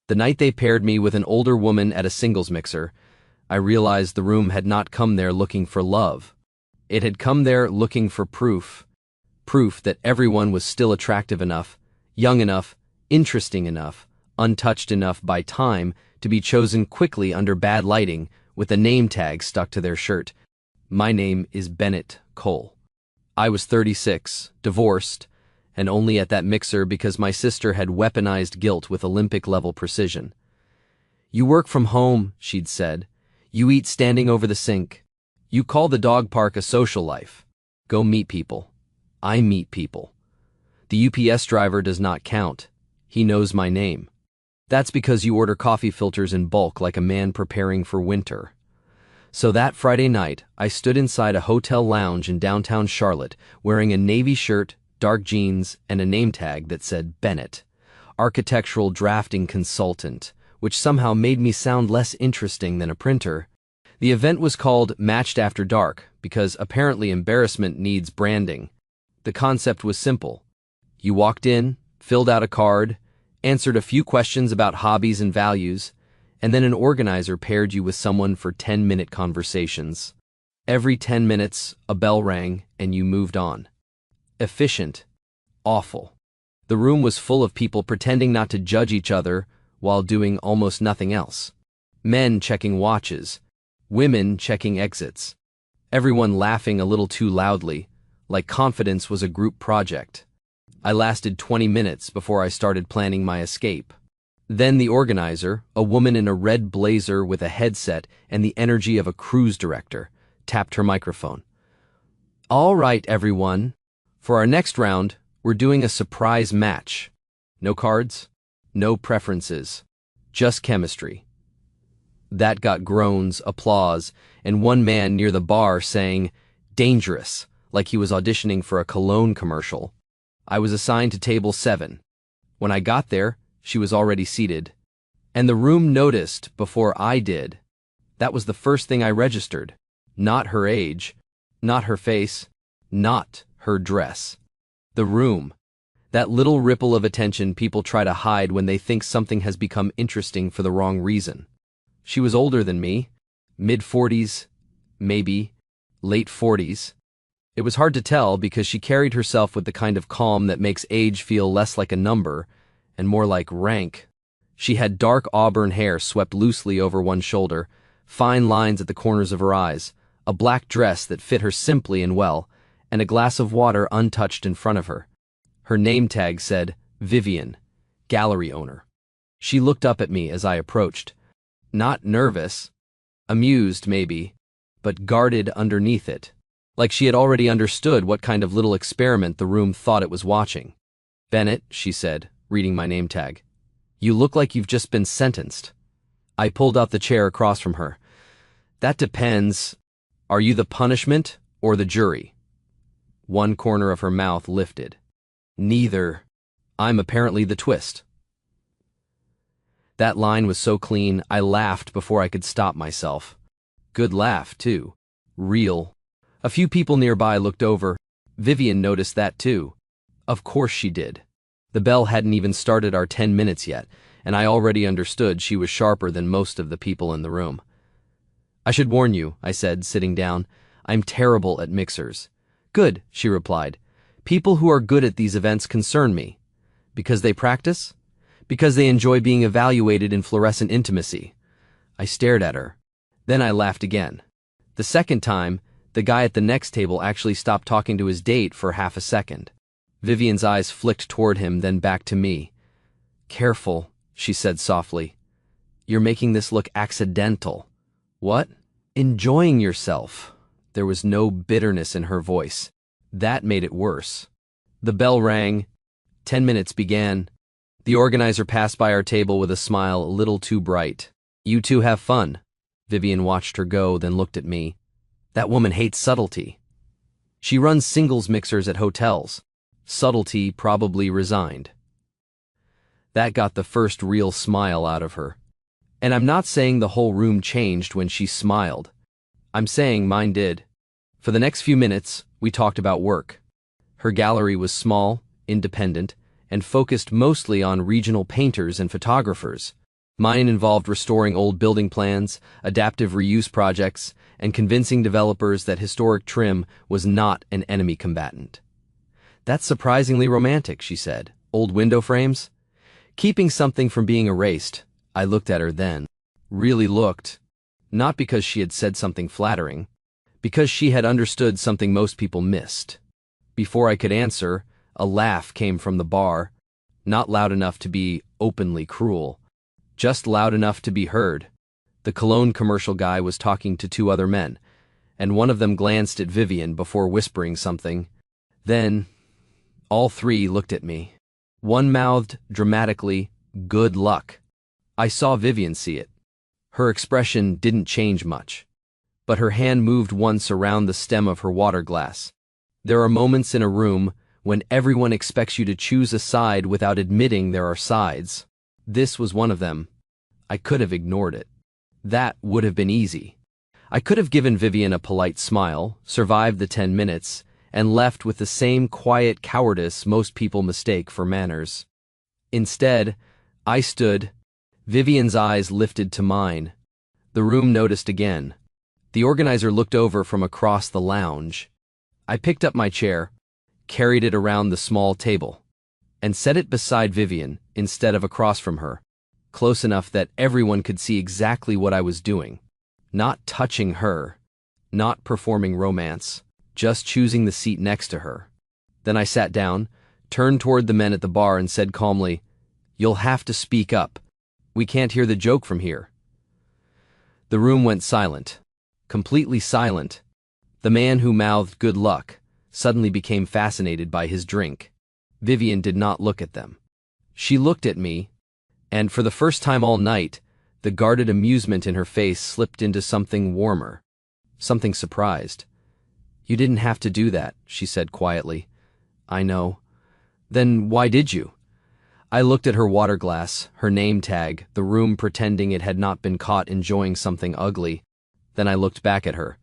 The night they paired me with an older woman at a singles mixer, I realized the room had not come there looking for love. It had come there looking for proof. Proof that everyone was still attractive enough, young enough, interesting enough, untouched enough by time to be chosen quickly under bad lighting with a name tag stuck to their shirt. My name is Bennett Cole. I was 36, divorced, and only at that mixer because my sister had weaponized guilt with Olympic-level precision. You work from home, she'd said. You eat standing over the sink. You call the dog park a social life. Go meet people. I meet people. The UPS driver does not count. He knows my name. That's because you order coffee filters in bulk like a man preparing for winter. So that Friday night, I stood inside a hotel lounge in downtown Charlotte wearing a navy shirt, dark jeans, and a name tag that said Bennett, architectural drafting consultant, which somehow made me sound less interesting than a printer. The event was called Matched After Dark because apparently embarrassment needs branding. The concept was simple. You walked in, filled out a card, answered a few questions about hobbies and values, and then an organizer paired you with someone for 10-minute conversations. Every 10 minutes, a bell rang, and you moved on. Efficient. Awful. The room was full of people pretending not to judge each other while doing almost nothing else. Men checking watches. Women checking exits. Everyone laughing a little too loudly, like confidence was a group project. I lasted 20 minutes before I started planning my escape. Then the organizer, a woman in a red blazer with a headset and the energy of a cruise director, tapped her microphone. All right, everyone. For our next round, we're doing a surprise match. No cards, no preferences, just chemistry. That got groans, applause, and one man near the bar saying, "Dangerous," like he was auditioning for a cologne commercial. I was assigned to table 7. When I got there, she was already seated. And the room noticed before I did. That was the first thing I registered. Not her age, not her face, not her dress. The room. That little ripple of attention people try to hide when they think something has become interesting for the wrong reason. She was older than me, mid-40s, maybe, late 40s. It was hard to tell because she carried herself with the kind of calm that makes age feel less like a number and more like rank. She had dark auburn hair swept loosely over one shoulder, fine lines at the corners of her eyes, a black dress that fit her simply and well, and a glass of water untouched in front of her. Her name tag said, Vivian, gallery owner. She looked up at me as I approached. Not nervous, amused maybe, but guarded underneath it, like she had already understood what kind of little experiment the room thought it was watching. Bennett, she said, reading my name tag. You look like you've just been sentenced. I pulled out the chair across from her. That depends. Are you the punishment or the jury? One corner of her mouth lifted. Neither. I'm apparently the twist. That line was so clean, I laughed before I could stop myself. Good laugh, too. Real. A few people nearby looked over. Vivian noticed that, too. Of course she did. The bell hadn't even started our 10 minutes yet, and I already understood she was sharper than most of the people in the room. I should warn you, I said, sitting down. I'm terrible at mixers. Good, she replied. People who are good at these events concern me. Because they practice? Because they enjoy being evaluated in fluorescent intimacy. I stared at her. Then I laughed again. The second time, the guy at the next table actually stopped talking to his date for half a second. Vivian's eyes flicked toward him, then back to me. Careful, she said softly. You're making this look accidental. What? Enjoying yourself. There was no bitterness in her voice. That made it worse. The bell rang. 10 minutes began. The organizer passed by our table with a smile a little too bright. You two have fun. Vivian watched her go, then looked at me. That woman hates subtlety. She runs singles mixers at hotels. Subtlety probably resigned. That got the first real smile out of her. And I'm not saying the whole room changed when she smiled. I'm saying mine did. For the next few minutes, we talked about work. Her gallery was small, independent, and focused mostly on regional painters and photographers. Mine involved restoring old building plans, adaptive reuse projects, and convincing developers that historic trim was not an enemy combatant. That's surprisingly romantic, she said. Old window frames? Keeping something from being erased. I looked at her then. Really looked. Not because she had said something flattering, because she had understood something most people missed. Before I could answer, a laugh came from the bar, not loud enough to be openly cruel, just loud enough to be heard. The cologne commercial guy was talking to two other men, and one of them glanced at Vivian before whispering something. Then, all three looked at me. One mouthed dramatically, "Good luck." I saw Vivian see it. Her expression didn't change much, but her hand moved once around the stem of her water glass. There are moments in a room when everyone expects you to choose a side without admitting there are sides. This was one of them. I could have ignored it. That would have been easy. I could have given Vivian a polite smile, survived the 10 minutes, and left with the same quiet cowardice most people mistake for manners. Instead, I stood. Vivian's eyes lifted to mine. The room noticed again. The organizer looked over from across the lounge. I picked up my chair, carried it around the small table, and set it beside Vivian instead of across from her, close enough that everyone could see exactly what I was doing. Not touching her, not performing romance, just choosing the seat next to her. Then I sat down, turned toward the men at the bar and said calmly, "You'll have to speak up. We can't hear the joke from here." The room went silent, completely silent. The man who mouthed "good luck" suddenly became fascinated by his drink. Vivian did not look at them. She looked at me, and for the first time all night, the guarded amusement in her face slipped into something warmer, something surprised. "You didn't have to do that," she said quietly. "I know." "Then why did you?" I looked at her water glass, her name tag, the room pretending it had not been caught enjoying something ugly. Then I looked back at her.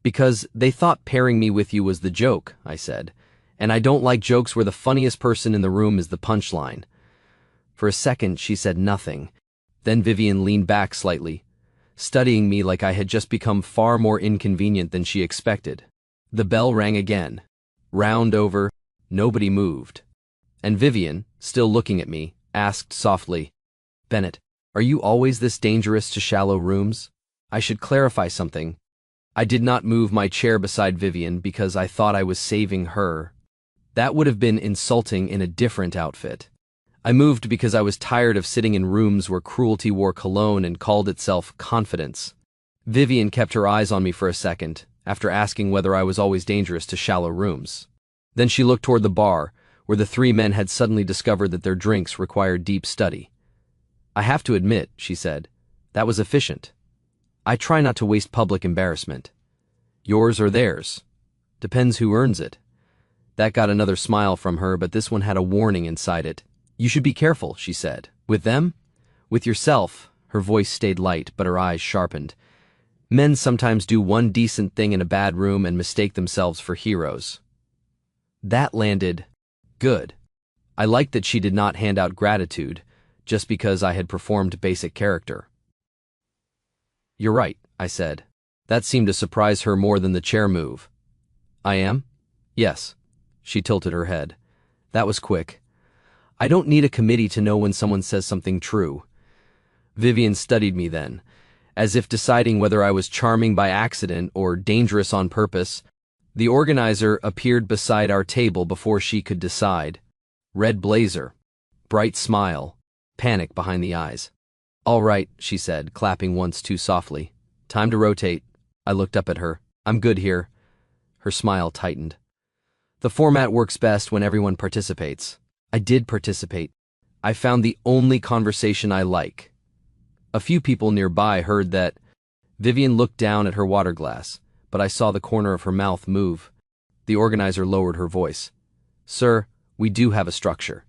"Because they thought pairing me with you was the joke," I said. "And I don't like jokes where the funniest person in the room is the punchline." For a second, she said nothing. Then Vivian leaned back slightly, studying me like I had just become far more inconvenient than she expected. The bell rang again. Round over, nobody moved. And Vivian, still looking at me, asked softly, "Bennett, are you always this dangerous to shallow rooms? I should clarify something." I did not move my chair beside Vivian because I thought I was saving her. That would have been insulting in a different outfit. I moved because I was tired of sitting in rooms where cruelty wore cologne and called itself confidence. Vivian kept her eyes on me for a second, after asking whether I was always dangerous to shallow rooms. Then she looked toward the bar, where the three men had suddenly discovered that their drinks required deep study. "I have to admit," she said, "that was efficient. I try not to waste public embarrassment. Yours or theirs. Depends who earns it." That got another smile from her, but this one had a warning inside it. "You should be careful," she said. "With them? With yourself." Her voice stayed light, but her eyes sharpened. "Men sometimes do one decent thing in a bad room and mistake themselves for heroes." That landed good. I liked that she did not hand out gratitude just because I had performed basic character. "You're right," I said. That seemed to surprise her more than the chair move. "I am?" "Yes." She tilted her head. That was quick. I don't need a committee to know when someone says something true. Vivian studied me then, as if deciding whether I was charming by accident or dangerous on purpose. The organizer appeared beside our table before she could decide. Red blazer, bright smile, panic behind the eyes. "All right," she said, clapping once too softly. "Time to rotate." I looked up at her. "I'm good here." Her smile tightened. "The format works best when everyone participates." I did participate. I found the only conversation I like. A few people nearby heard that. Vivian looked down at her water glass, but I saw the corner of her mouth move. The organizer lowered her voice. "Sir, we do have a structure."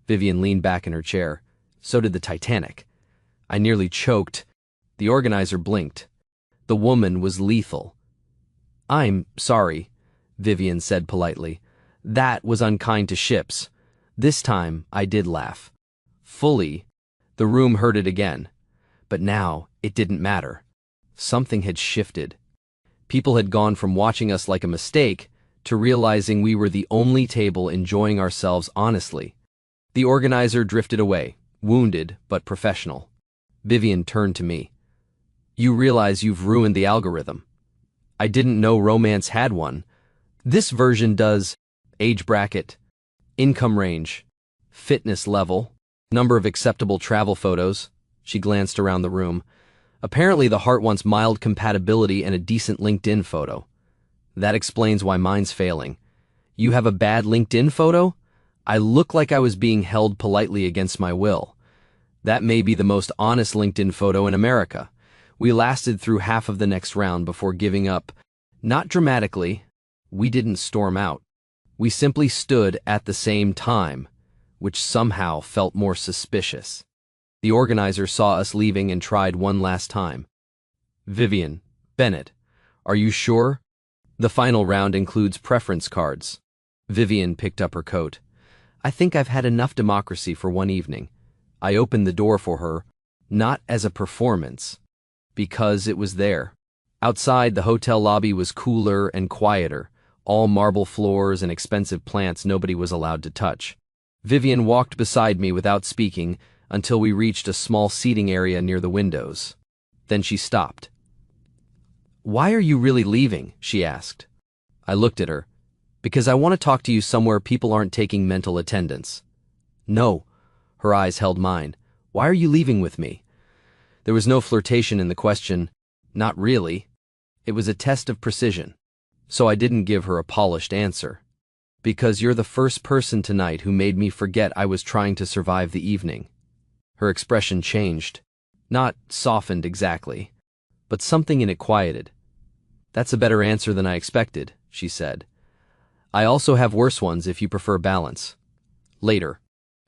Vivian leaned back in her chair. So did the Titanic. I nearly choked. The organizer blinked. The woman was lethal. "I'm sorry," Vivian said politely. "That was unkind to ships." This time, I did laugh. Fully. The room heard it again. But now, it didn't matter. Something had shifted. People had gone from watching us like a mistake to realizing we were the only table enjoying ourselves honestly. The organizer drifted away, wounded but professional. Vivian turned to me. You realize you've ruined the algorithm. I didn't know romance had one. This version does age bracket, income range, fitness level, number of acceptable travel photos. She glanced around the room. Apparently the heart wants mild compatibility and a decent LinkedIn photo. That explains why mine's failing. You have a bad LinkedIn photo? I look like I was being held politely against my will. That may be the most honest LinkedIn photo in America. We lasted through half of the next round before giving up. Not dramatically. We didn't storm out. We simply stood at the same time, which somehow felt more suspicious. The organizer saw us leaving and tried one last time. Vivian, Bennett, are you sure? The final round includes preference cards. Vivian picked up her coat. I think I've had enough democracy for one evening. I opened the door for her, not as a performance, because it was there. Outside, the hotel lobby was cooler and quieter, all marble floors and expensive plants nobody was allowed to touch. Vivian walked beside me without speaking until we reached a small seating area near the windows. Then she stopped. Why are you really leaving? She asked. I looked at her. Because I want to talk to you somewhere people aren't taking mental attendance. No. Her eyes held mine. Why are you leaving with me? There was no flirtation in the question. Not really. It was a test of precision. So I didn't give her a polished answer. Because you're the first person tonight who made me forget I was trying to survive the evening. Her expression changed. Not softened exactly, but something in it quieted. That's a better answer than I expected, she said. I also have worse ones if you prefer balance. Later,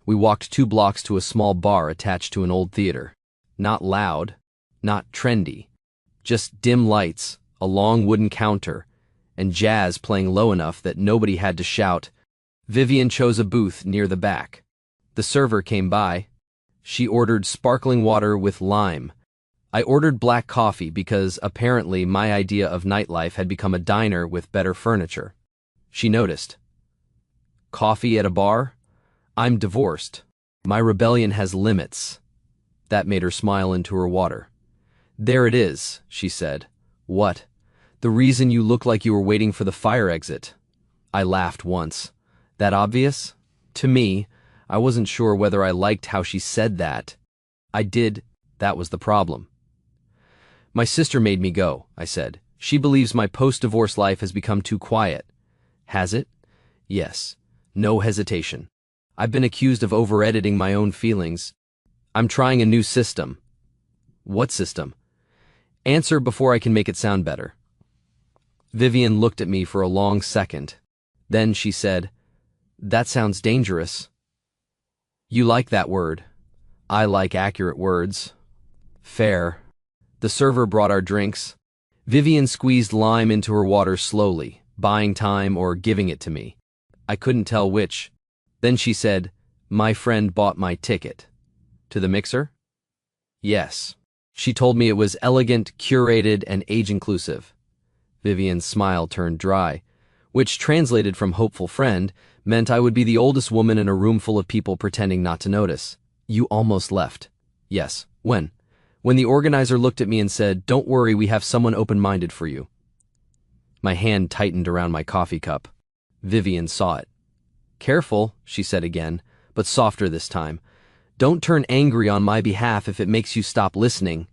we walked 2 blocks to a small bar attached to an old theater. Not loud, not trendy, just dim lights, a long wooden counter, and jazz playing low enough that nobody had to shout. Vivian chose a booth near the back. The server came by. She ordered sparkling water with lime. I ordered black coffee because apparently my idea of nightlife had become a diner with better furniture. She noticed. Coffee at a bar? I'm divorced. My rebellion has limits. That made her smile into her water. There it is, she said. What? The reason you look like you were waiting for the fire exit. I laughed once. That obvious? To me, I wasn't sure whether I liked how she said that. I did. That was the problem. My sister made me go, I said. She believes my post-divorce life has become too quiet. Has it? Yes. No hesitation. I've been accused of over-editing my own feelings. I'm trying a new system. What system? Answer before I can make it sound better. Vivian looked at me for a long second. Then she said, That sounds dangerous. You like that word. I like accurate words. Fair. The server brought our drinks. Vivian squeezed lime into her water slowly, buying time or giving it to me. I couldn't tell which. Then she said, My friend bought my ticket. To the mixer? Yes. She told me it was elegant, curated, and age-inclusive. Vivian's smile turned dry, which, translated from hopeful friend, meant I would be the oldest woman in a room full of people pretending not to notice. You almost left. Yes. When? When the organizer looked at me and said, Don't worry, we have someone open-minded for you. My hand tightened around my coffee cup. Vivian saw it. Careful, she said again, but softer this time. Don't turn angry on my behalf if it makes you stop listening.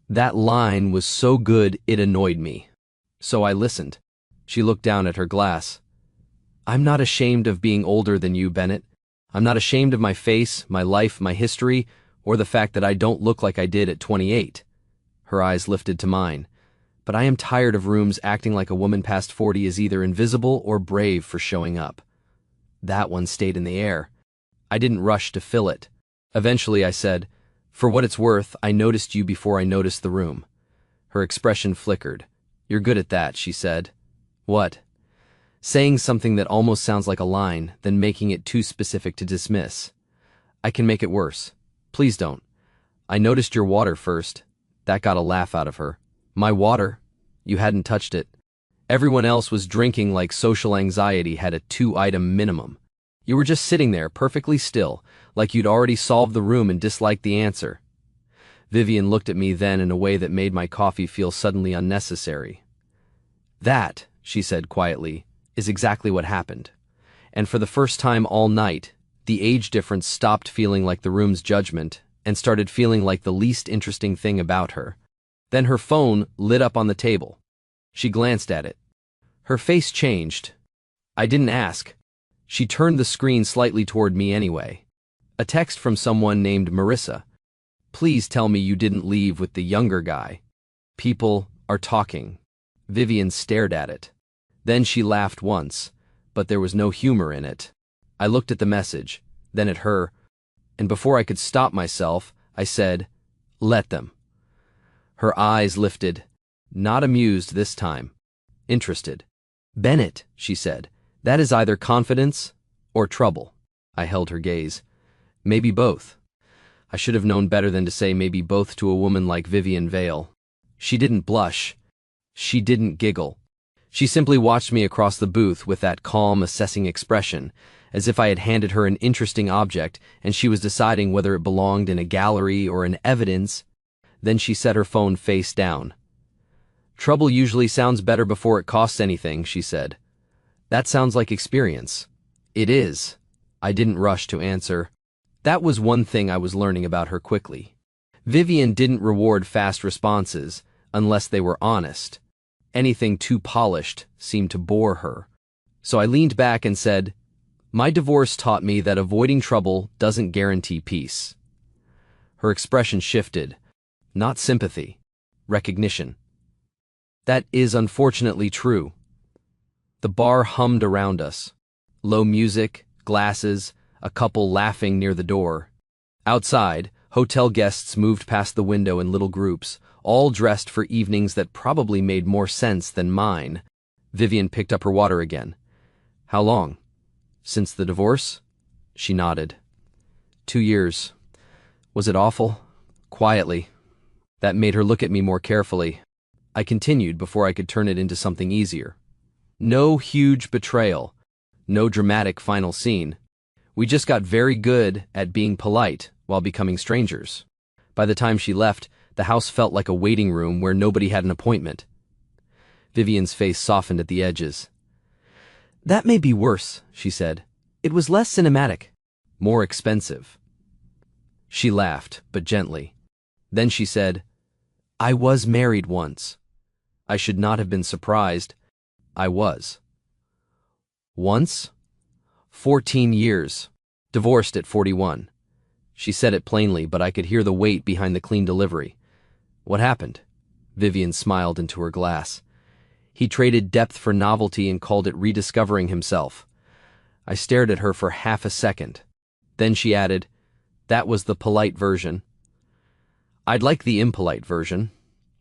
That line was so good it annoyed me. So I listened. She looked down at her glass. I'm not ashamed of being older than you, Bennett. I'm not ashamed of my face, my life, my history, or the fact that I don't look like I did at 28. Her eyes lifted to mine. But I am tired of rooms acting like a woman past 40 is either invisible or brave for showing up. That one stayed in the air. I didn't rush to fill it. Eventually I said, For what it's worth, I noticed you before I noticed the room. Her expression flickered. You're good at that, she said. What? Saying something that almost sounds like a line, then making it too specific to dismiss. I can make it worse. Please don't. I noticed your water first. That got a laugh out of her. My water? You hadn't touched it. Everyone else was drinking like social anxiety had a 2-item minimum. You were just sitting there, perfectly still, like you'd already solved the room and disliked the answer. Vivian looked at me then in a way that made my coffee feel suddenly unnecessary. That, she said quietly, is exactly what happened. And for the first time all night, the age difference stopped feeling like the room's judgment and started feeling like the least interesting thing about her. Then her phone lit up on the table. She glanced at it. Her face changed. I didn't ask. She turned the screen slightly toward me anyway. A text from someone named Marissa. Please tell me you didn't leave with the younger guy. People are talking. Vivian stared at it. Then she laughed once, but there was no humor in it. I looked at the message, then at her, and before I could stop myself, I said, "Let them." Her eyes lifted, not amused this time, interested. "Bennett," she said, "that is either confidence or trouble." I held her gaze. Maybe both. I should have known better than to say maybe both to a woman like Vivian Vale. She didn't blush. She didn't giggle. She simply watched me across the booth with that calm, assessing expression, as if I had handed her an interesting object and she was deciding whether it belonged in a gallery or in evidence. Then she set her phone face down. "Trouble usually sounds better before it costs anything," she said. "That sounds like experience." "It is." I didn't rush to answer. That was one thing I was learning about her quickly. Vivian didn't reward fast responses unless they were honest. Anything too polished seemed to bore her. So I leaned back and said, "My divorce taught me that avoiding trouble doesn't guarantee peace." Her expression shifted. Not sympathy. Recognition. "That is unfortunately true." The bar hummed around us. Low music, glasses, a couple laughing near the door. Outside, hotel guests moved past the window in little groups, all dressed for evenings that probably made more sense than mine. Vivian picked up her water again. "How long? Since the divorce?" She nodded. 2 years. Was it awful? Quietly. That made her look at me more carefully. I continued before I could turn it into something easier. No huge betrayal. No dramatic final scene. We just got very good at being polite while becoming strangers. By the time she left, the house felt like a waiting room where nobody had an appointment. Vivian's face softened at the edges. "That may be worse," she said. "It was less cinematic. More expensive." She laughed, but gently. Then she said, "I was married once." I should not have been surprised. I was. Once? 14 years. Divorced at 41. She said it plainly, but I could hear the weight behind the clean delivery. "What happened?" Vivian smiled into her glass. "He traded depth for novelty and called it rediscovering himself." I stared at her for half a second. Then she added, "That was the polite version." "I'd like the impolite version."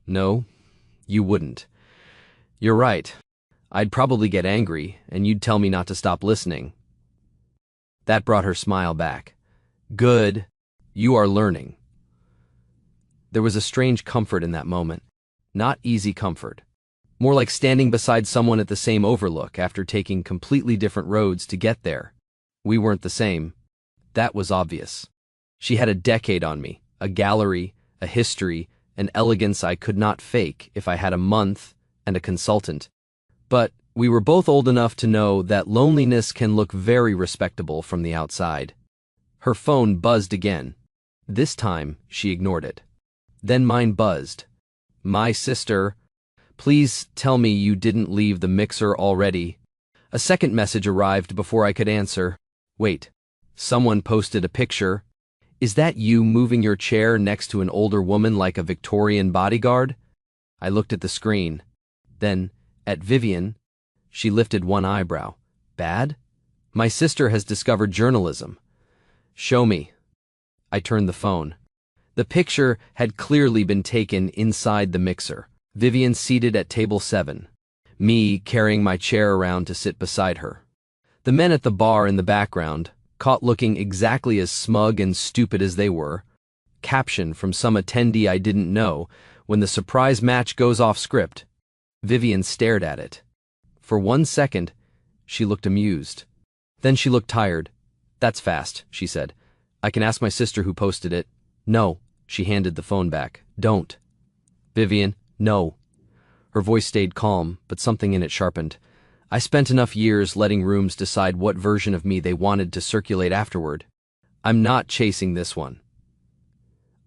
"No, you wouldn't." "You're right. I'd probably get angry, and you'd tell me not to stop listening." That brought her smile back. "Good. You are learning." There was a strange comfort in that moment. Not easy comfort. More like standing beside someone at the same overlook after taking completely different roads to get there. We weren't the same. That was obvious. She had a decade on me, a gallery, a history, an elegance I could not fake if I had a month and a consultant. But we were both old enough to know that loneliness can look very respectable from the outside. Her phone buzzed again. This time, she ignored it. Then mine buzzed. "My sister. Please tell me you didn't leave the mixer already." A second message arrived before I could answer. "Wait. Someone posted a picture. Is that you moving your chair next to an older woman like a Victorian bodyguard?" I looked at the screen. Then, at Vivian. She lifted one eyebrow. "Bad? My sister has discovered journalism." "Show me." I turned the phone. The picture had clearly been taken inside the mixer. Vivian seated at table 7. Me carrying my chair around to sit beside her. The men at the bar in the background, caught looking exactly as smug and stupid as they were, Caption from some attendee I didn't know: when the surprise match goes off script. Vivian stared at it. For 1 second, she looked amused. Then she looked tired. "That's fast," she said. "I can ask my sister who posted it." "No," she handed the phone back. "Don't." "Vivian, no." Her voice stayed calm, but something in it sharpened. "I spent enough years letting rooms decide what version of me they wanted to circulate afterward. I'm not chasing this one."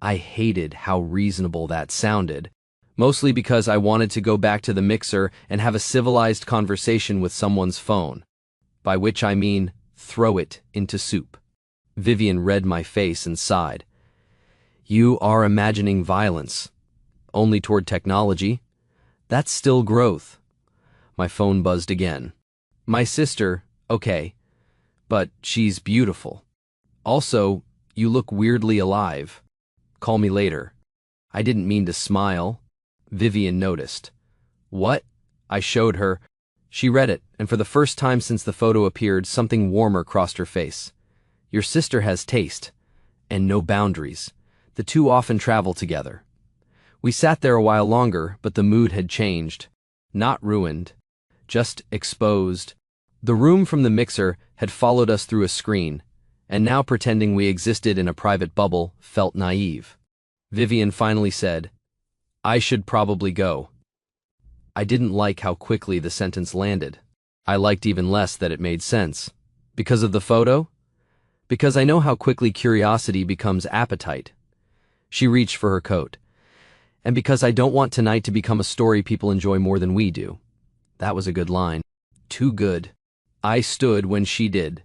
I hated how reasonable that sounded, mostly because I wanted to go back to the mixer and have a civilized conversation with someone's phone, by which I mean throw it into soup. Vivian read my face and sighed. "You are imagining violence. Only toward technology. That's still growth." My phone buzzed again. "My sister, okay, but she's beautiful. Also, you look weirdly alive. Call me later." I didn't mean to smile. Vivian noticed. "What?" I showed her. She read it, and for the first time since the photo appeared, something warmer crossed her face. "Your sister has taste, and no boundaries. The two often travel together." We sat there a while longer, but the mood had changed. Not ruined, just exposed. The room from the mixer had followed us through a screen, and now pretending we existed in a private bubble felt naive. Vivian finally said, "I should probably go." I didn't like how quickly the sentence landed. I liked even less that it made sense. Because of the photo? Because I know how quickly curiosity becomes appetite. She reached for her coat. And because I don't want tonight to become a story people enjoy more than we do. That was a good line. Too good. I stood when she did.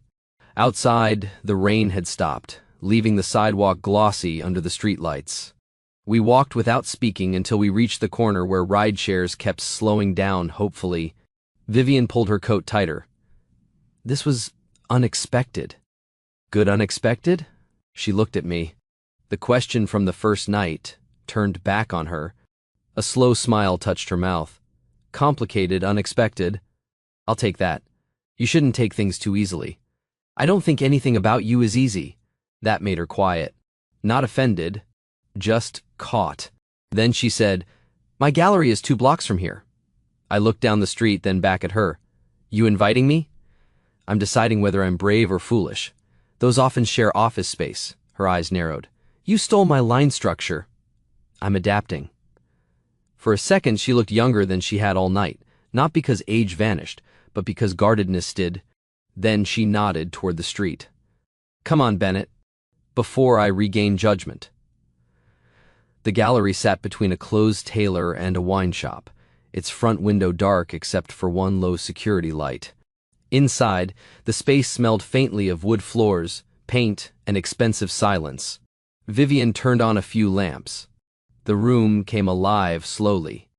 Outside, the rain had stopped, leaving the sidewalk glossy under the streetlights. We walked without speaking until we reached the corner where ride shares kept slowing down hopefully. Vivian pulled her coat tighter. This was unexpected. Good unexpected? She looked at me. The question from the first night turned back on her. A slow smile touched her mouth. Complicated, unexpected. I'll take that. You shouldn't take things too easily. I don't think anything about you is easy. That made her quiet. Not offended, just caught. Then she said, "My gallery is 2 blocks from here." I looked down the street, then back at her. "You inviting me?" I'm deciding whether I'm brave or foolish. Those often share office space. Her eyes narrowed. You stole my line structure. I'm adapting. For a second, she looked younger than she had all night, not because age vanished, but because guardedness did. Then she nodded toward the street. "Come on, Bennett," before I regained judgment. The gallery sat between a closed tailor and a wine shop, its front window dark except for one low security light. Inside, the space smelled faintly of wood floors, paint, and expensive silence. Vivian turned on a few lamps. The room came alive slowly.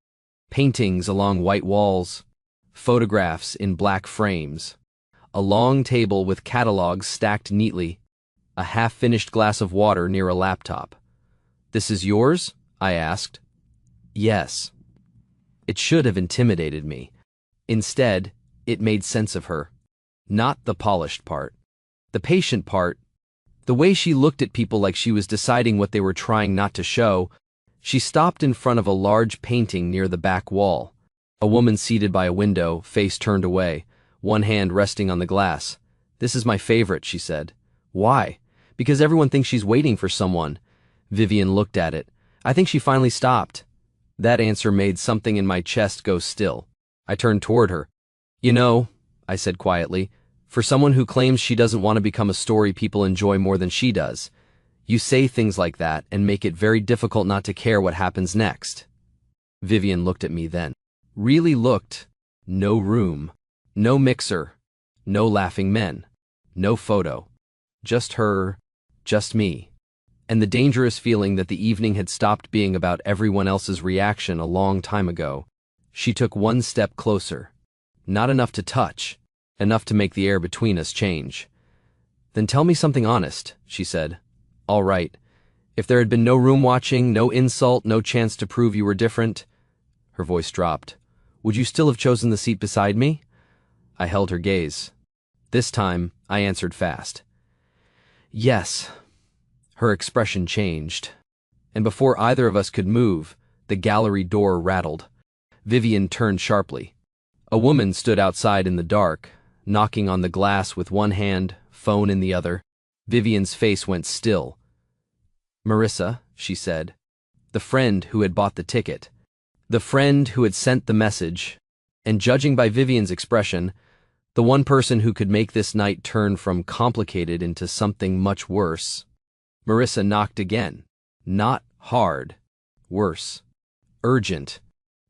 Paintings along white walls, photographs in black frames, a long table with catalogs stacked neatly, a half-finished glass of water near a laptop. "This is yours?" I asked. "Yes." It should have intimidated me. Instead, it made sense of her. Not the polished part. The patient part. The way she looked at people like she was deciding what they were trying not to show. She stopped in front of a large painting near the back wall. A woman seated by a window, face turned away, one hand resting on the glass. "This is my favorite," she said. "Why?" "Because everyone thinks she's waiting for someone." Vivian looked at it. I think she finally stopped. That answer made something in my chest go still. I turned toward her. "You know," I said quietly, "for someone who claims she doesn't want to become a story people enjoy more than she does, you say things like that and make it very difficult not to care what happens next." Vivian looked at me then. Really looked. No room. No mixer. No laughing men. No photo. Just her. Just me. And the dangerous feeling that the evening had stopped being about everyone else's reaction a long time ago. She took one step closer. Not enough to touch. Enough to make the air between us change. "Then tell me something honest," she said. "All right. If there had been no room watching, no insult, no chance to prove you were different," her voice dropped, "would you still have chosen the seat beside me?" I held her gaze. This time, I answered fast. "Yes." Her expression changed, and before either of us could move, the gallery door rattled. Vivian turned sharply. A woman stood outside in the dark, knocking on the glass with one hand, phone in the other. Vivian's face went still. "Marissa," she said. The friend who had bought the ticket. The friend who had sent the message. And judging by Vivian's expression, the one person who could make this night turn from complicated into something much worse. Marissa knocked again. Not hard. Worse. Urgent.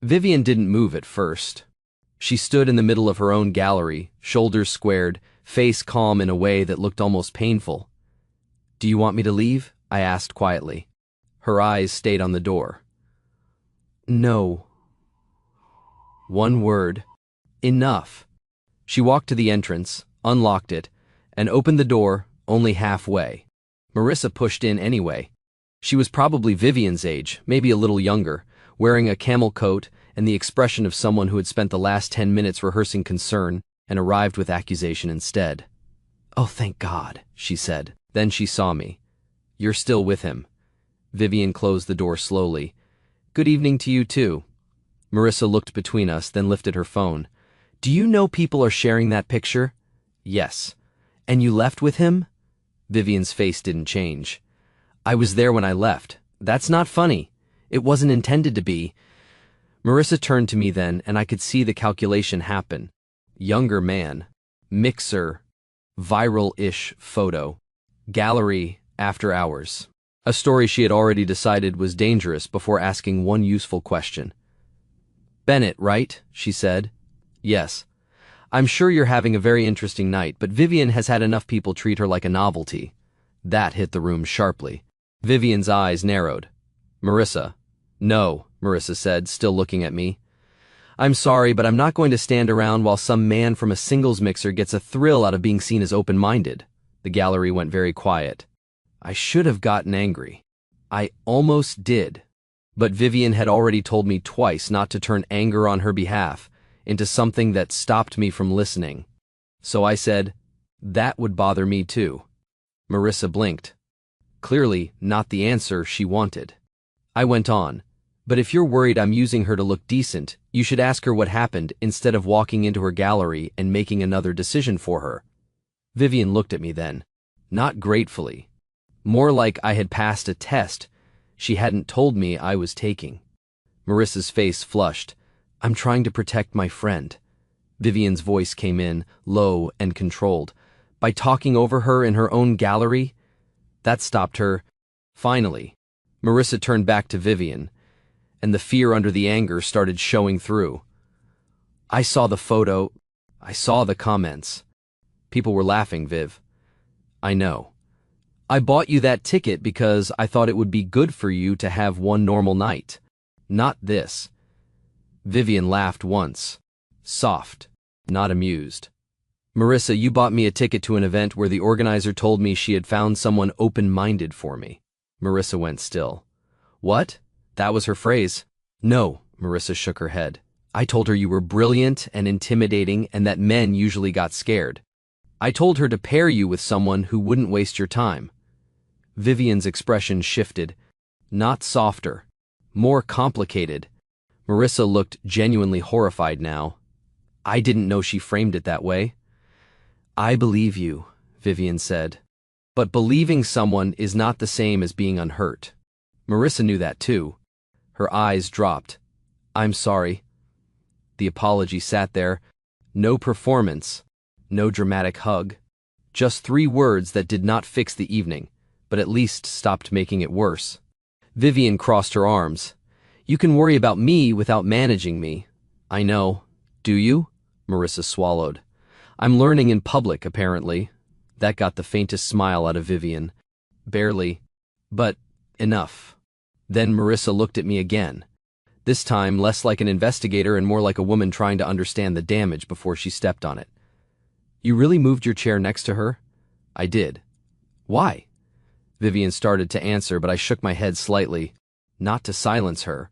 Vivian didn't move at first. She stood in the middle of her own gallery, shoulders squared, face calm in a way that looked almost painful. "Do you want me to leave?" I asked quietly. Her eyes stayed on the door. "No." One word. Enough. She walked to the entrance, unlocked it, and opened the door only halfway. Marissa pushed in anyway. She was probably Vivian's age, maybe a little younger, wearing a camel coat and the expression of someone who had spent the last 10 minutes rehearsing concern and arrived with accusation instead. "Oh, thank God," she said. Then she saw me. "You're still with him." Vivian closed the door slowly. "Good evening to you, too." Marissa looked between us, then lifted her phone. "Do you know people are sharing that picture?" "Yes." "And you left with him?" Vivian's face didn't change. "I was there when I left. That's not funny. It wasn't intended to be." Marissa turned to me then, and I could see the calculation happen. Younger man. Mixer. Viral-ish photo. Gallery after hours. A story she had already decided was dangerous before asking one useful question. "Bennett, right?" she said. "Yes. I'm sure you're having a very interesting night, but Vivian has had enough people treat her like a novelty." That hit the room sharply. Vivian's eyes narrowed. "Marissa." "No," Marissa said, still looking at me. "I'm sorry, but I'm not going to stand around while some man from a singles mixer gets a thrill out of being seen as open-minded." The gallery went very quiet. I should have gotten angry. I almost did. But Vivian had already told me twice not to turn anger on her behalf into something that stopped me from listening. So I said, "That would bother me too." Marissa blinked. Clearly not the answer she wanted. I went on, "But if you're worried I'm using her to look decent, you should ask her what happened instead of walking into her gallery and making another decision for her." Vivian looked at me then, not gratefully. More like I had passed a test she hadn't told me I was taking. Marissa's face flushed. "I'm trying to protect my friend." Vivian's voice came in, low and controlled. "By talking over her in her own gallery?" That stopped her. Finally, Marissa turned back to Vivian, and the fear under the anger started showing through. "I saw the photo. I saw the comments. People were laughing, Viv." "I know. I bought you that ticket because I thought it would be good for you to have one normal night. Not this." Vivian laughed once. Soft, not amused. "Marissa, you bought me a ticket to an event where the organizer told me she had found someone open-minded for me." Marissa went still. "What? That was her phrase?" "No," Marissa shook her head. "I told her you were brilliant and intimidating and that men usually got scared. I told her to pair you with someone who wouldn't waste your time." Vivian's expression shifted. Not softer. More complicated. Marissa looked genuinely horrified now. I didn't know she framed it that way. "I believe you," Vivian said. "But believing someone is not the same as being unhurt." Marissa knew that too. Her eyes dropped. "I'm sorry." The apology sat there. No performance. No dramatic hug. Just 3 words that did not fix the evening, but at least stopped making it worse. Vivian crossed her arms. "You can worry about me without managing me." "I know. Do you?" Marissa swallowed. "I'm learning in public, apparently." That got the faintest smile out of Vivian. "Barely. But enough." Then Marissa looked at me again. This time less like an investigator and more like a woman trying to understand the damage before she stepped on it. "You really moved your chair next to her?" "I did." "Why?" Vivian started to answer, but I shook my head slightly. Not to silence her.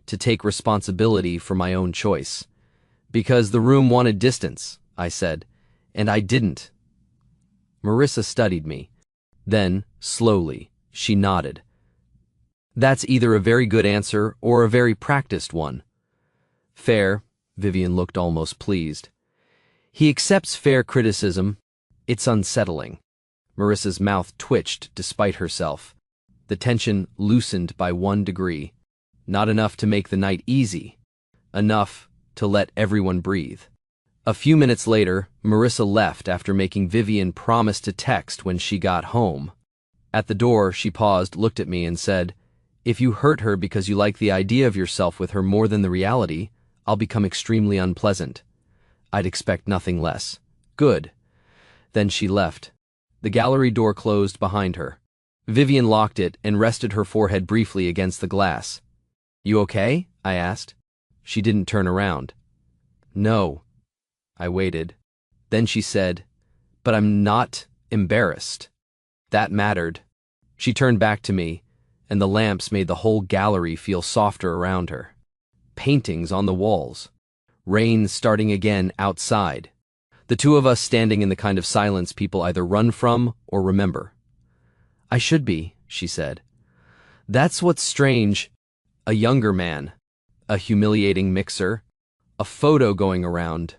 To take responsibility for my own choice. "Because the room wanted distance," I said, "and I didn't." Marissa studied me. Then, slowly, She nodded. That's either a very good answer or a very practiced one. Fair. Vivian looked almost pleased. He accepts fair criticism. It's unsettling. Marissa's mouth twitched despite herself. The tension loosened by 1 degree. Not enough to make the night easy. Enough to let everyone breathe. A few minutes later, Marissa left after making Vivian promise to text when she got home. At the door, she paused, looked at me, and said, "If you hurt her because you like the idea of yourself with her more than the reality, I'll become extremely unpleasant." I'd expect nothing less. Good. Then she left. The gallery door closed behind her. Vivian locked it and rested her forehead briefly against the glass. "You okay?" I asked. She didn't turn around. "No." I waited. Then she said, "But I'm not embarrassed." That mattered. She turned back to me, and the lamps made the whole gallery feel softer around her. Paintings on the walls. Rain starting again outside. The two of us standing in the kind of silence people either run from or remember. "I should be," she said. "That's what's strange. A younger man. A humiliating mixer. A photo going around.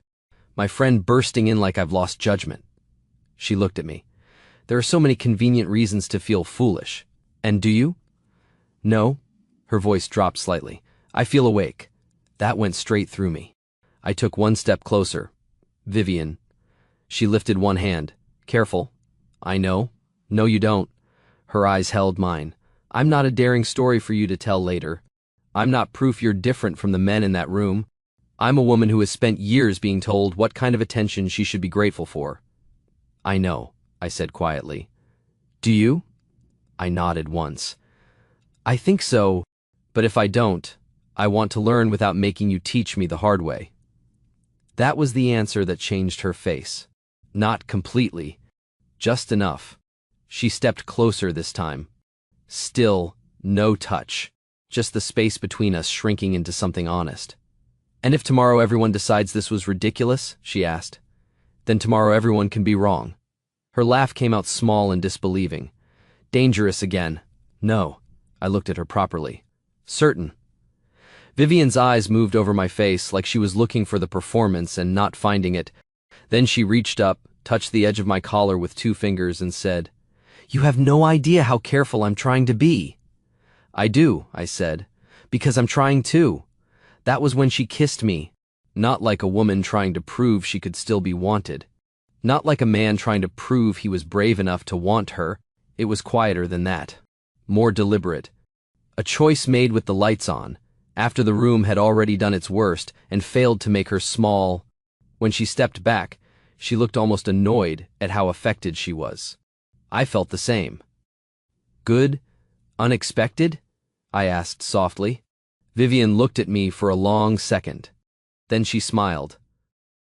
My friend bursting in like I've lost judgment." She looked at me. "There are so many convenient reasons to feel foolish. And do you?" "No." Her voice dropped slightly. "I feel awake." That went straight through me. I took 1 step closer. "Vivian." She lifted one hand. "Careful." "I know." "No, you don't." Her eyes held mine. "I'm not a daring story for you to tell later. I'm not proof you're different from the men in that room. I'm a woman who has spent years being told what kind of attention she should be grateful for." "I know," I said quietly. "Do you?" I nodded once. "I think so, but if I don't, I want to learn without making you teach me the hard way." That was the answer that changed her face. Not completely, just enough. She stepped closer this time. Still, no touch, just the space between us shrinking into something honest. "And if tomorrow everyone decides this was ridiculous," she asked, "then tomorrow everyone can be wrong." Her laugh came out small and disbelieving. "Dangerous again." "No." I looked at her properly. "Certain." Vivian's eyes moved over my face like she was looking for the performance and not finding it. Then she reached up, touched the edge of my collar with 2 fingers, and said, "You have no idea how careful I'm trying to be." "I do," I said, "because I'm trying too." That was when she kissed me. Not like a woman trying to prove she could still be wanted. Not like a man trying to prove he was brave enough to want her. It was quieter than that. More deliberate. A choice made with the lights on, after the room had already done its worst and failed to make her small. When she stepped back, she looked almost annoyed at how affected she was. I felt the same. "Good? Unexpected?" I asked softly. Vivian looked at me for a long second. Then she smiled.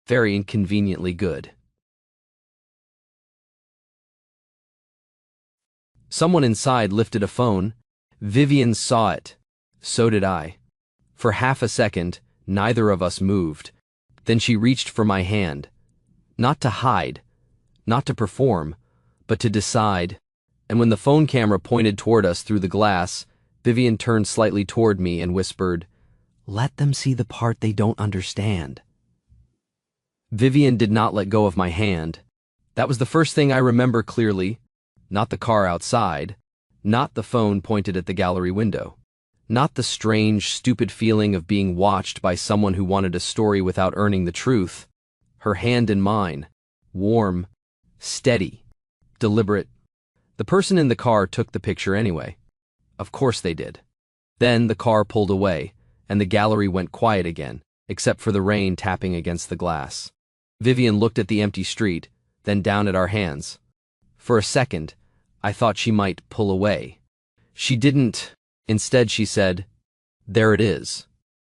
"Very inconveniently good." Someone inside lifted a phone. Vivian saw it. So did I. For half a second, neither of us moved. Then she reached for my hand. Not to hide, not to perform, but to decide. And when the phone camera pointed toward us through the glass, Vivian turned slightly toward me and whispered, "Let them see the part they don't understand." Vivian did not let go of my hand. That was the first thing I remember clearly. Not the car outside. Not the phone pointed at the gallery window. Not the strange, stupid feeling of being watched by someone who wanted a story without earning the truth. Her hand in mine. Warm. Steady. Deliberate. The person in the car took the picture anyway. Of course they did. Then the car pulled away, and the gallery went quiet again, except for the rain tapping against the glass. Vivian looked at the empty street, then down at our hands. For a second, I thought she might pull away. She didn't. Instead, she said, "There it is."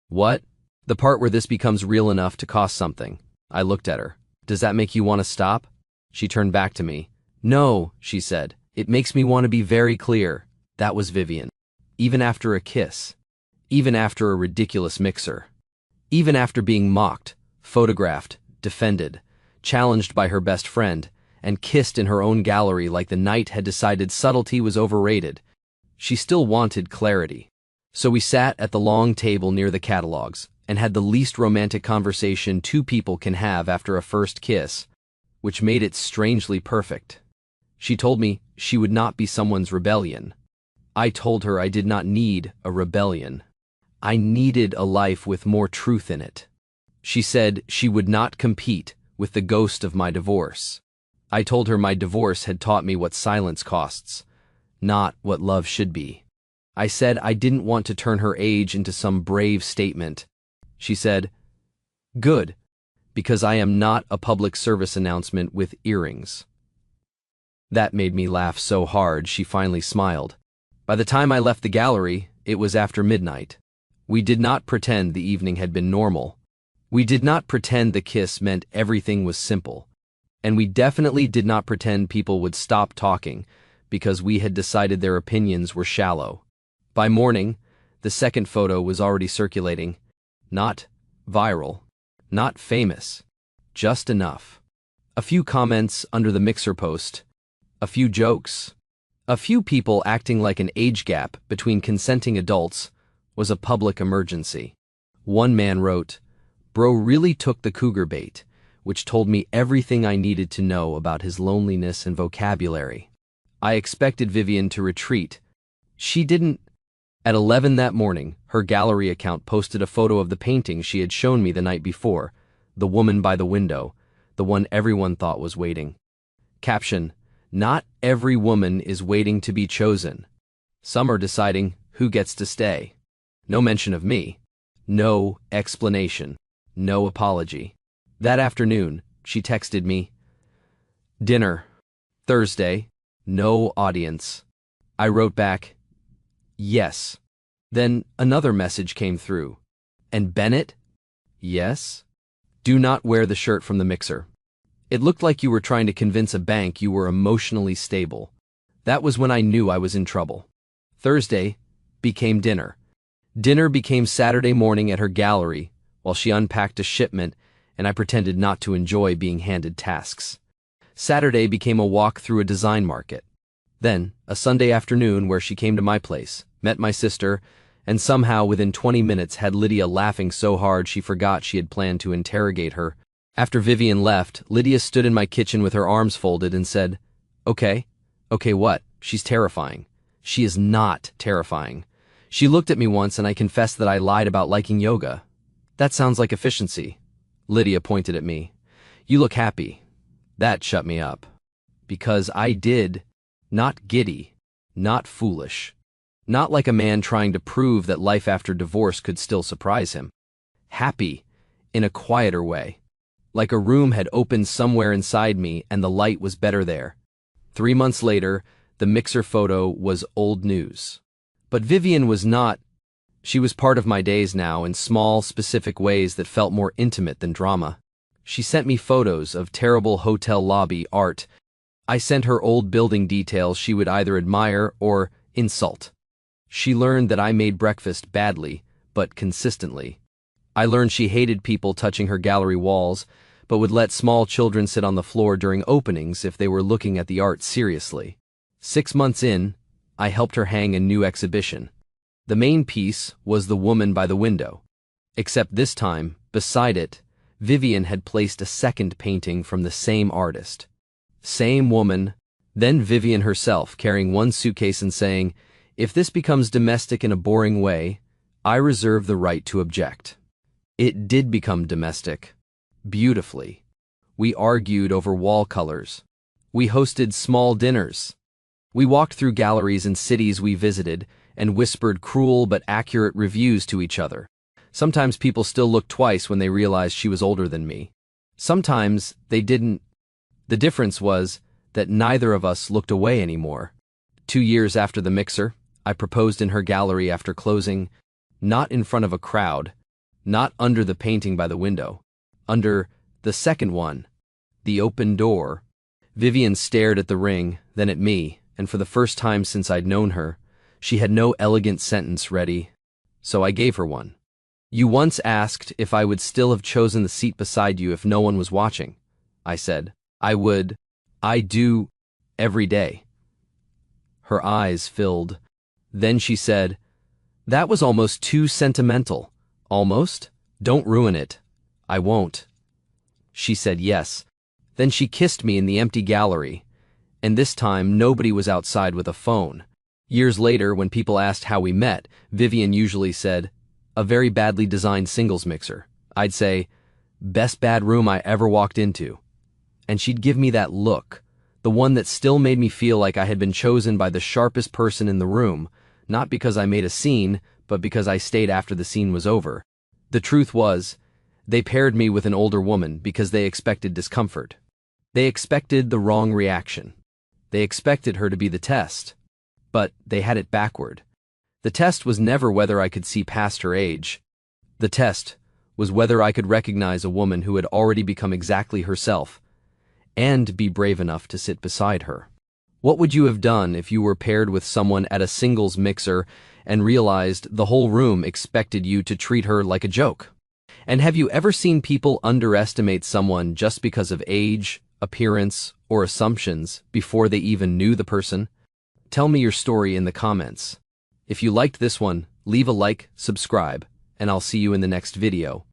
"What?" "The part where this becomes real enough to cost something." I looked at her. "Does that make you want to stop?" She turned back to me. "No," she said. "It makes me want to be very clear." That was Vivian. Even after a kiss. Even after a ridiculous mixer. Even after being mocked, photographed, defended, challenged by her best friend, and kissed in her own gallery like the night had decided subtlety was overrated, She still wanted clarity. So we sat at the long table near the catalogs and had the least romantic conversation two people can have after a first kiss, which made it strangely perfect. She told me she would not be someone's rebellion. I told her I did not need a rebellion. I needed a life with more truth in it. She said she would not compete with the ghost of my divorce. I told her my divorce had taught me what silence costs, not what love should be. I said I didn't want to turn her age into some brave statement. She said, "Good, because I am not a public service announcement with earrings." That made me laugh so hard she finally smiled. By the time I left the gallery, it was after midnight. We did not pretend the evening had been normal. We did not pretend the kiss meant everything was simple. And we definitely did not pretend people would stop talking because we had decided their opinions were shallow. By morning, the second photo was already circulating. Not viral, not famous, just enough. A few comments under the Mixer post, a few jokes, a few people acting like an age gap between consenting adults was a public emergency. One man wrote, "Bro really took the cougar bait," which told me everything I needed to know about his loneliness and vocabulary. I expected Vivian to retreat. She didn't. At 11 that morning, her gallery account posted a photo of the painting she had shown me the night before, the woman by the window, the one everyone thought was waiting. Caption, "Not every woman is waiting to be chosen. Some are deciding who gets to stay." No mention of me. No explanation. No apology. That afternoon, she texted me, "Dinner. Thursday. No audience." I wrote back, "Yes." Then another message came through. "And Bennett?" "Yes." "Do not wear the shirt from the Mixer. It looked like you were trying to convince a bank you were emotionally stable." That was when I knew I was in trouble. Thursday became dinner. Dinner became Saturday morning at her gallery while she unpacked a shipment and I pretended not to enjoy being handed tasks. Saturday became a walk through a design market. Then, a Sunday afternoon where she came to my place, met my sister, and somehow within 20 minutes had Lydia laughing so hard she forgot she had planned to interrogate her. After Vivian left, Lydia stood in my kitchen with her arms folded and said, Okay what? She's terrifying." She is not terrifying. She looked at me once and I confessed that I lied about liking yoga. "That sounds like efficiency." Lydia pointed at me. "You look happy." That shut me up. Because I did. Not giddy. Not foolish. Not like a man trying to prove that life after divorce could still surprise him. Happy, in a quieter way. Like a room had opened somewhere inside me and the light was better there. 3 months later, the Mixer photo was old news. But Vivian was not. She was part of my days now in small, specific ways that felt more intimate than drama. She sent me photos of terrible hotel lobby art. I sent her old building details she would either admire or insult. She learned that I made breakfast badly, but consistently. I learned she hated people touching her gallery walls, but would let small children sit on the floor during openings if they were looking at the art seriously. 6 months in, I helped her hang a new exhibition. The main piece was the woman by the window. Except this time, beside it, Vivian had placed a second painting from the same artist. Same woman, then Vivian herself carrying one suitcase and saying, "If this becomes domestic in a boring way, I reserve the right to object." It did become domestic. Beautifully. We argued over wall colors. We hosted small dinners. We walked through galleries in cities we visited and whispered cruel but accurate reviews to each other. Sometimes people still looked twice when they realized she was older than me. Sometimes they didn't. The difference was that neither of us looked away anymore. 2 years after the Mixer, I proposed in her gallery after closing, not in front of a crowd, not under the painting by the window, under the second one, the open door. Vivian stared at the ring, then at me, and for the first time since I'd known her, she had no elegant sentence ready, so I gave her one. "You once asked if I would still have chosen the seat beside you if no one was watching," I said. "I would. I do. Every day." Her eyes filled. Then she said, "That was almost too sentimental." "Almost? Don't ruin it." "I won't." She said yes. Then she kissed me in the empty gallery. And this time, nobody was outside with a phone. Years later, when people asked how we met, Vivian usually said, "A very badly designed singles mixer." I'd say, "Best bad room I ever walked into." And she'd give me that look, the one that still made me feel like I had been chosen by the sharpest person in the room, not because I made a scene, but because I stayed after the scene was over. The truth was, they paired me with an older woman because they expected discomfort. They expected the wrong reaction. They expected her to be the test. But they had it backward. The test was never whether I could see past her age. The test was whether I could recognize a woman who had already become exactly herself, and be brave enough to sit beside her. What would you have done if you were paired with someone at a singles mixer and realized the whole room expected you to treat her like a joke? And have you ever seen people underestimate someone just because of age, appearance, or assumptions before they even knew the person? Tell me your story in the comments. If you liked this one, leave a like, subscribe, and I'll see you in the next video.